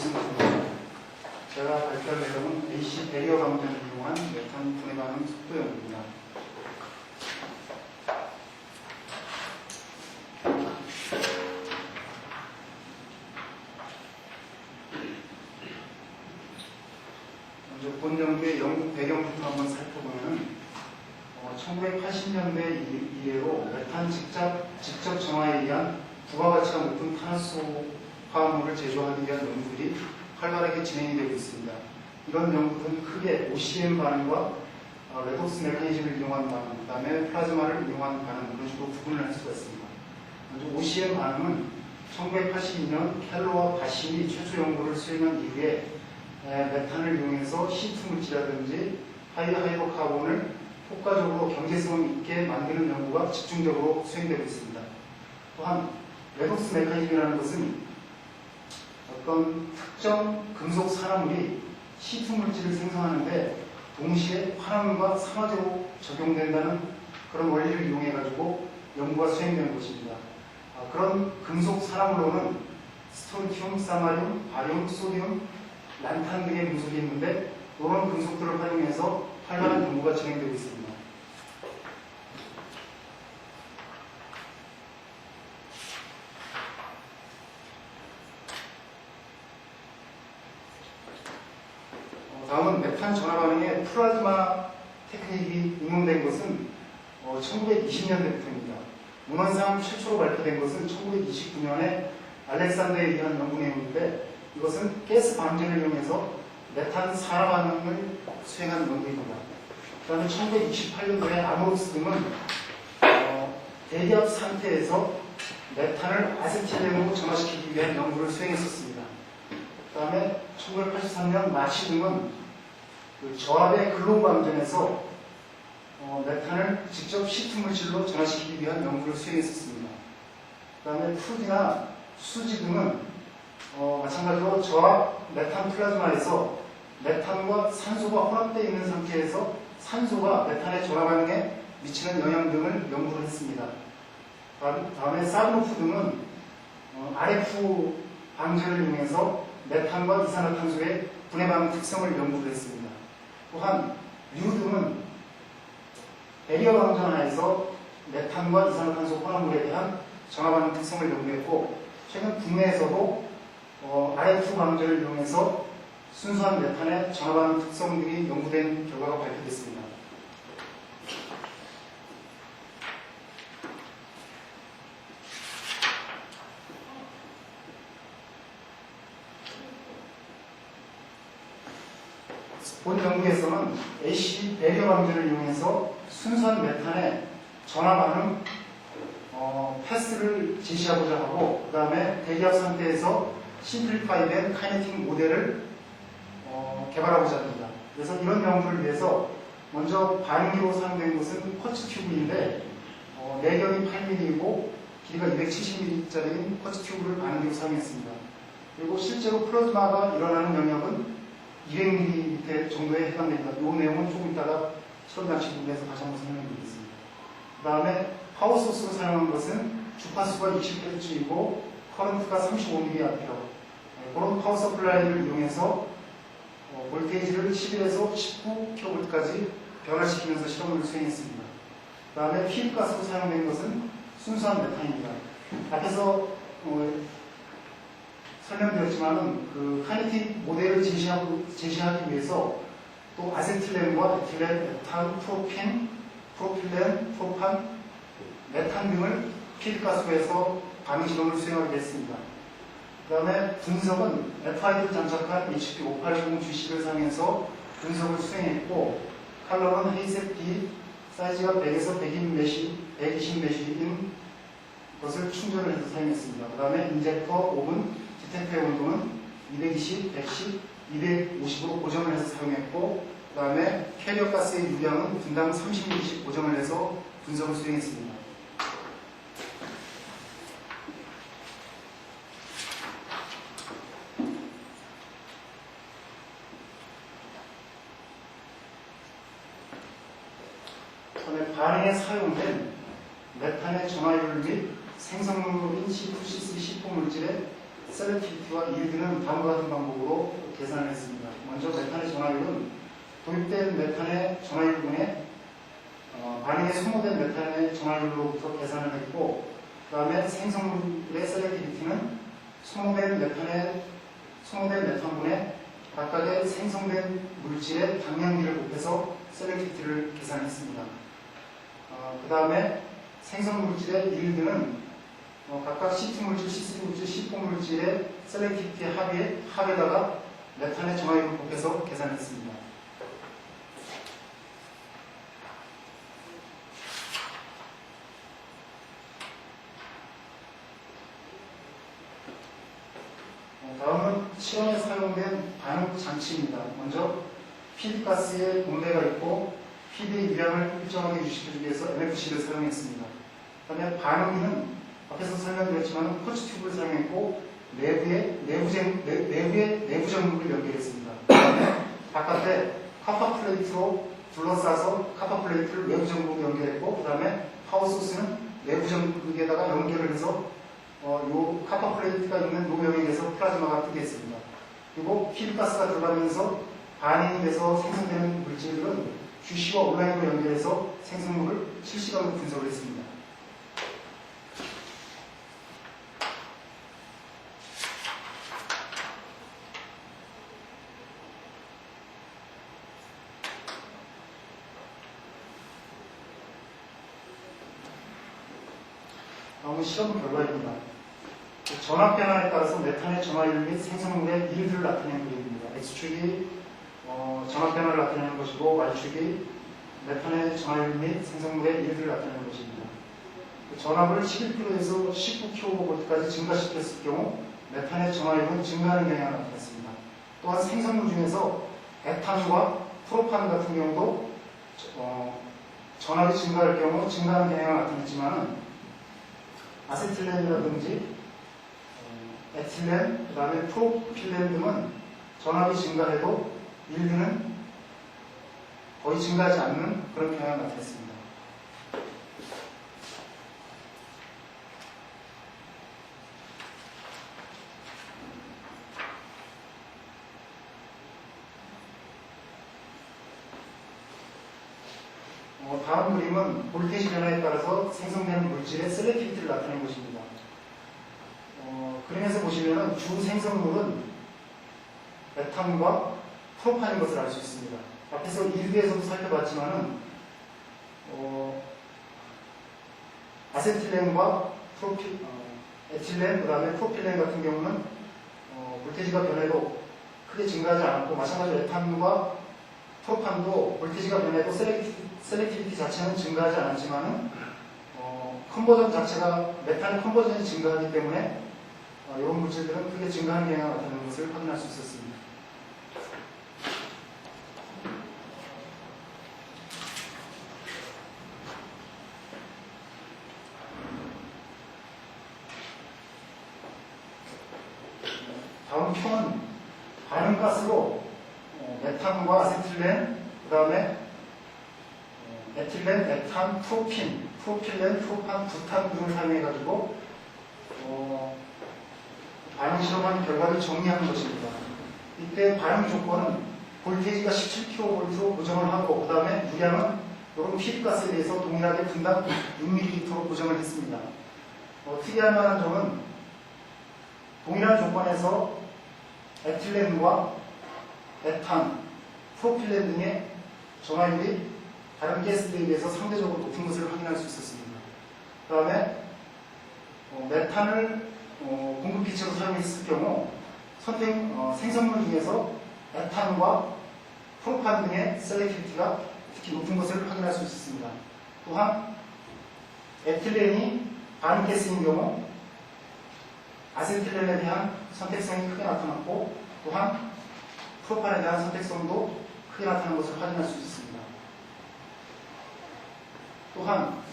김승수입니다. 제가 발표할 내용은 AC 배리어 방전을 이용한 메탄 분해 반응 속도 연구입니다. 먼저 본 연구의 연구 배경부터 한번 살펴보면 1980년대 이래로 메탄 직접 정화에 의한 부가가치가 높은 탄소 화합물을 제조하기 위한 연구들이 활발하게 진행이 되고 있습니다. 이런 연구들은 크게 OCM 반응과 레독스 메커니즘을 이용한 반응, 그 다음에 플라즈마를 이용한 반응, 그런 식으로 구분을 할 수가 있습니다. 먼저 OCM 반응은 1982년 켈러와 바신이 최초 연구를 수행한 이후에 메탄을 이용해서 C2 물질이라든지 하이드로카본을 효과적으로 경제성 있게 만드는 연구가 집중적으로 수행되고 있습니다. 또한 레독스 메커니즘이라는 것은 어떤 특정 금속 산화물이 C2 물질을 생성하는데 동시에 화합물과 산화제로 적용된다는 그런 원리를 이용해가지고 연구가 수행되는 것입니다. 그런 금속 산화물로는 스톤튬, 사마륨, 바륨, 소듐, 란탄 등의 금속이 있는데 이런 금속들을 활용해서 활발한 연구가 진행되고 있습니다. 다음은 메탄 전화 반응의 플라즈마 테크닉이 응용된 것은 1920년대부터입니다. 문헌상 최초로 발표된 것은 1929년에 알렉산더에 의한 연구 내용인데 이것은 가스 방전을 이용해서 메탄 산화 반응을 수행한 연구입니다. 그 다음에 1928년도에 아모르스 등은 대기압 상태에서 메탄을 아세틸렌으로 전화시키기 위한 연구를 수행했었습니다. 그 다음에 1983년 마치 등은 저압의 글로우 방전에서 메탄을 직접 C2 물질로 전화시키기 위한 연구를 수행했었습니다. 그 다음에 푸드나 수지 등은 마찬가지로 저압 메탄 플라즈마에서 메탄과 산소가 혼합되어 있는 상태에서 산소가 메탄의 전화 반응에 미치는 영향 등을 연구를 했습니다. 다음에 사브노프 등은 RF 방전을 이용해서 메탄과 이산화탄소의 분해 반응 특성을 연구를 했습니다. 또한 류 등은 배리어 방전하에서 메탄과 이산화탄소 혼합물에 대한 전화 반응 특성을 연구했고 최근 국내에서도 RF 방전을 이용해서 순수한 메탄의 전화 반응 특성들이 연구된 결과가 발표됐습니다. 본 연구에서는 AC 배리어 방전을 이용해서 순수한 메탄의 전화 반응 패스를 제시하고자 하고 그 다음에 대기압 상태에서 심플리파이된 카이네틱 모델을 개발하고자 합니다. 그래서 이런 연구를 위해서 먼저 반응기로 사용된 것은 쿼츠 튜브인데 내경이 8mm이고 길이가 270mm짜리 쿼츠 튜브를 반응기로 사용했습니다. 그리고 실제로 플라즈마가 일어나는 영역은 200mm 정도에 해당됩니다. 이 내용은 조금 이따가 실험 장치 부분에서 다시 한번 설명드리겠습니다. 그 다음에 파워 소스로 사용한 것은 주파수가 20Hz이고 커런트가 35mA 그런 파워 서플라이를 이용해서 볼테이지를 11에서 19kV까지 변화시키면서 실험을 수행했습니다. 그 다음에 피입가스로 사용된 것은 순수한 메탄입니다. 앞에서 설명드렸지만은 그 카이네틱 모델을 제시하기 위해서 또 아세틸렌과 에틸렌, 에탄, 프로핀, 프로필렌, 프로판, 메탄 등을 피입가스에서 반응 실험을 수행하게 됐습니다. 그 다음에 분석은 FID를 장착한 HP580GC를 사용해서 분석을 수행했고 컬러는 회색 빛, 사이즈가 100에서 120메시인 것을 충전을 해서 사용했습니다. 그 다음에 인젝터, 오븐, 디텍터의 온도는 220, 110, 250으로 고정을 해서 사용했고 그 다음에 캐리어 가스의 유량은 분당 30ml씩 고정을 해서 분석을 수행했습니다. 반응에 사용된 메탄의 전화율 및 생성물인 C2C4 물질의 셀렉티비티와 이일드는 다음과 같은 방법으로 계산을 했습니다. 먼저 메탄의 전화율은 도입된 메탄의 전화율분의 반응에 소모된 메탄의 전화율로부터 계산을 했고, 그 다음에 생성물의 셀렉티비티는 소모된 메탄분의 각각의 생성된 물질의 방향비를 곱해서 셀렉티비티를 계산했습니다. 그 다음에 생성 물질의 이일드는 각각 C2 물질, C3 물질, C4 물질의 셀렉티비티 합에다가 메탄의 전화율을 곱해서 계산했습니다. 다음은 실험에 사용된 반응 장치입니다. 먼저 피드가스에 공대가 있고 피드의 유량을 일정하게 유지해주기 위해서 MFC를 사용했습니다. 그 다음에 반응기는 앞에서 설명드렸지만 코치 튜브를 사용했고 내부의 내부 전극을 연결했습니다. 그 다음에 바깥에 카파 플레이트로 둘러싸서 카파 플레이트를 외부 전극으로 연결했고, 그 다음에 파워 소스는 내부 전극에다가 연결을 해서 요 카파 플레이트가 있는 노면에서 플라즈마가 뜨게 했습니다. 그리고 피드가스가 들어가면서 반응이 돼서 생성되는 물질들은 QC와 온라인으로 연결해서 생성물을 실시간으로 분석을 했습니다. 다음은 실험 결과입니다. 전압 변화에 따라서 메탄의 전화율 및 생성물의 이일드를 나타내는 그림입니다. X축이 전압 변화를 나타내는 것이고 Y축이 메탄의 전화율 및 생성물의 이일드를 나타내는 것입니다. 전압을 11kg에서 19kV까지 증가시켰을 경우 메탄의 전화율은 증가하는 경향을 나타냈습니다. 또한 생성물 중에서 에탄과 프로판 같은 경우도 전압이 증가할 경우 증가하는 경향을 나타냈지만 아세틸렌이라든지 에틸렌, 그 다음에 프로필렌 등은 전압이 증가해도 일드는 거의 증가하지 않는 그런 경향을 나타냈습니다. 다음 그림은 볼테이지 변화에 따라서 생성되는 물질의 셀렉티비티를 나타낸 것입니다. 그림에서 보시면 주 생성물은 메탄과 프로판인 것을 알 수 있습니다. 앞에서 일부에서도 살펴봤지만은 아세틸렌과 에틸렌, 그 다음에 프로필렌 같은 경우는 볼테이지가 변해도 크게 증가하지 않았고, 마찬가지로 에탄과 프로판도 볼테이지가 변해도 셀렉티비티 자체는 증가하지 않았지만은 컨버전 자체가 메탄의 컨버전이 증가하기 때문에 이런 물질들은 크게 증가하는 경향을 나타내는 것을 확인할 수 있었습니다. 다음 표는 반응가스로 메탄과 아세틸렌, 그 다음에 에틸렌, 에탄, 프로핀, 프로필렌, 프로판, 부탄 등을 사용해가지고 반응 실험한 결과를 정리하는 것입니다. 이때 반응 조건은 볼테이지가 17kV로 고정을 하고, 그 다음에 유량은 이런 피드가스에 대해서 동일하게 분당 6ml로 고정을 했습니다. 특이할 만한 점은 동일한 조건에서 에틸렌과 에탄, 프로필렌 등의 전화율이 다른 가스들에 비해서 상대적으로 높은 것을 확인할 수 있었습니다. 그 다음에 메탄을 공급기체로 사용했을 경우 생성물 중에서 에탄과 프로판 등의 셀렉티비티가 특히 높은 것을 확인할 수 있었습니다. 또한 에틸렌이 반응가스인 경우 아세틸렌에 대한 선택성이 크게 나타났고, 또한 프로판에 대한 선택성도 크게 나타나는 것을 확인할 수 있습니다. 또한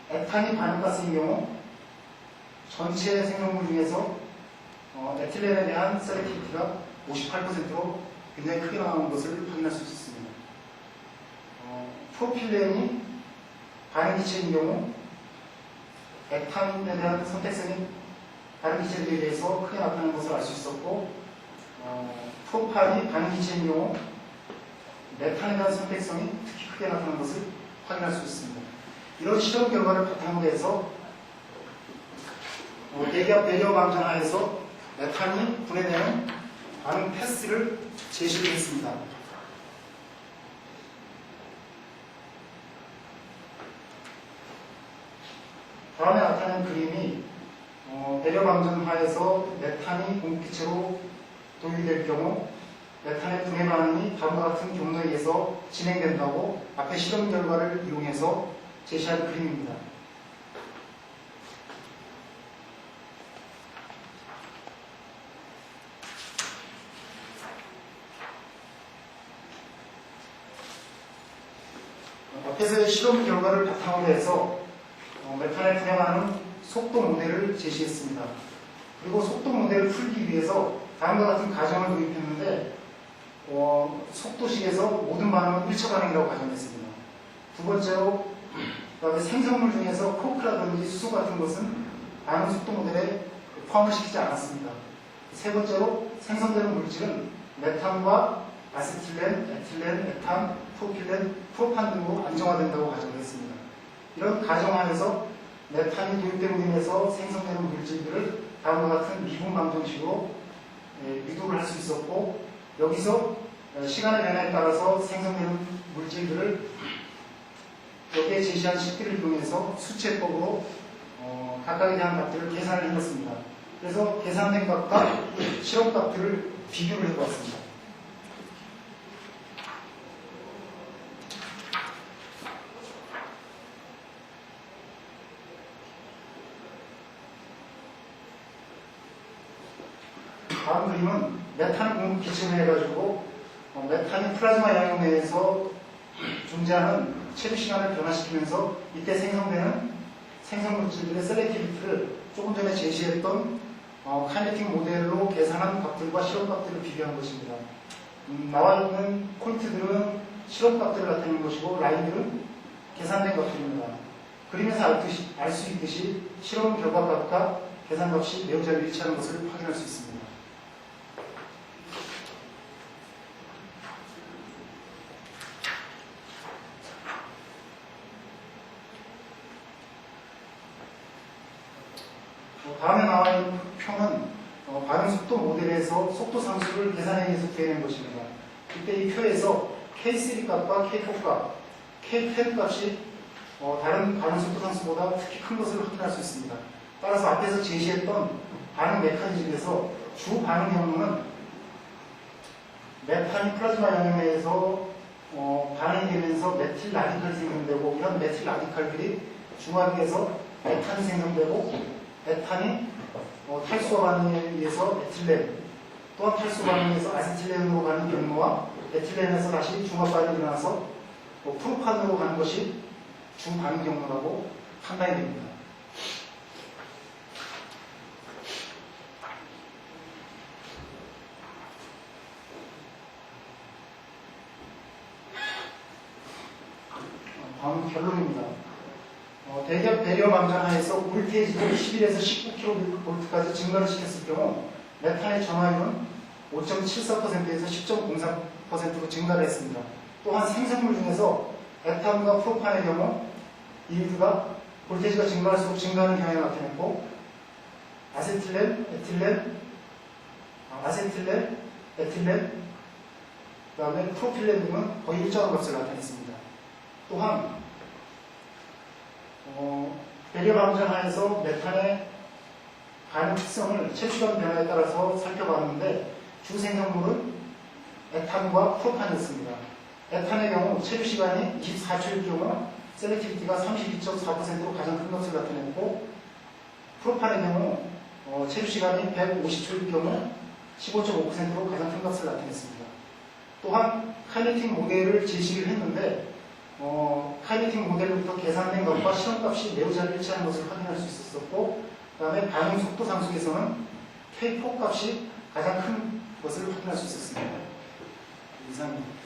에탄이 반응가스인 경우 전체 생성물 중에서 에틸렌에 대한 셀렉티비티가 58%로 굉장히 크게 나오는 것을 확인할 수 있습니다. 프로필렌이 반응기체인 경우 에탄에 대한 선택성이 다른 기체들에 비해서 크게 나타나는 것을 알 수 있었고, 프로판이 다른 기체인 경우 메탄에 대한 선택성이 특히 크게 나타나는 것을 확인할 수 있습니다. 이런 실험 결과를 바탕으로 해서 대기압 배려 방전 하에서 메탄이 분해되는 반응 패스를 제시를 했습니다. 다음에 나타낸 그림이 배려 방전 하에서 메탄이 공기체로 도입될 경우 메탄의 분해 반응이 다음과 같은 경로에 의해서 진행된다고 앞의 실험 결과를 이용해서 제시한 그림입니다. 앞에서의 실험 결과를 바탕으로 해서 메탄의 분해 반응 속도 모델을 제시했습니다. 그리고 속도 모델을 풀기 위해서 다음과 같은 가정을 도입했는데 속도식에서 모든 반응은 1차 반응이라고 가정했습니다. 두 번째로 그다음에 생성물 중에서 코크라든지 수소 같은 것은 반응 속도 모델에 포함을 시키지 않았습니다. 세 번째로 생성되는 물질은 메탄과 아세틸렌, 에틸렌, 에탄, 프로필렌, 프로판 등으로 안정화된다고 가정했습니다. 이런 가정 안에서 메탄이 도입됨으로 인해서 생성되는 물질들을 다음과 같은 미분 방정식으로 유도를 할 수 있었고, 여기서 시간의 변화에 따라서 생성되는 물질들을 여기에 제시한 식들을 이용해서 수치법으로 각각에 대한 값들을 계산을 해봤습니다. 그래서 계산된 값과 실험 값들을 비교를 해보았습니다. 다음 그림은 메탄 공급 기체로 해가지고 메탄이 플라즈마 양용 내에서 존재하는 체류 시간을 변화시키면서 이때 생성되는 생성물질들의 셀렉티비티를 조금 전에 제시했던 카이네틱 모델로 계산한 값들과 실험 값들을 비교한 것입니다. 나와 있는 포인트들은 실험 값들을 나타내는 것이고 라인들은 계산된 값들입니다. 그림에서 알 수 있듯이 실험 결과 값과 계산 값이 매우 잘 일치하는 것을 확인할 수 있습니다. 다음에 나와 있는 표는 반응 속도 모델에서 속도 상수를 계산에 의해서 구해낸 것입니다. 이때 이 표에서 K3 값과 K4 값, K10 값이 다른 반응 속도 상수보다 특히 큰 것을 확인할 수 있습니다. 따라서 앞에서 제시했던 반응 메커니즘에서 주 반응 경로는 메탄이 플라즈마 양용에서 반응이 되면서 메틸 라디칼이 생성되고, 이런 메틸 라디칼들이 중화기에서 메탄이 생성되고, 메탄이 탈수화 반응에 의해서 에틸렌, 또한 탈수화 반응에 의해서 아세틸렌으로 가는 경로와 에틸렌에서 다시 중화 반응이 일어나서 프로판으로 가는 것이 주 반응 경로라고 판단이 됩니다. 다음은 결론입니다. 대기압 배려 방전 하에서 볼테이지를 11에서 19kV까지 증가를 시켰을 경우 메탄의 전화율은 5.74%에서 10.03%로 증가를 했습니다. 또한 생성물 중에서 에탄과 프로판의 경우 이유가 볼테이지가 증가할수록 증가하는 경향을 나타냈고, 아세틸렌, 에틸렌, 그 다음에 프로필렌 등은 거의 일정한 값을 나타냈습니다. 또한 배려 방전 하에서 메탄의 반응 특성을 체류시간 변화에 따라서 살펴봤는데 주 생성물은 에탄과 프로판이었습니다. 에탄의 경우 체류시간이 24초일 경우 셀렉티비티가 32.4%로 가장 큰 것을 나타냈고, 프로판의 경우 체류시간이 150초일 경우 15.5%로 가장 큰 값을 나타냈습니다. 또한 카이네틱 모델을 제시를 했는데 카이네틱 모델로부터 계산된 것과 실험값이 매우 잘 일치하는 것을 확인할 수 있었고, 그 다음에 반응 속도 상수에서는 K4 값이 가장 큰 것을 확인할 수 있었습니다. 이상입니다.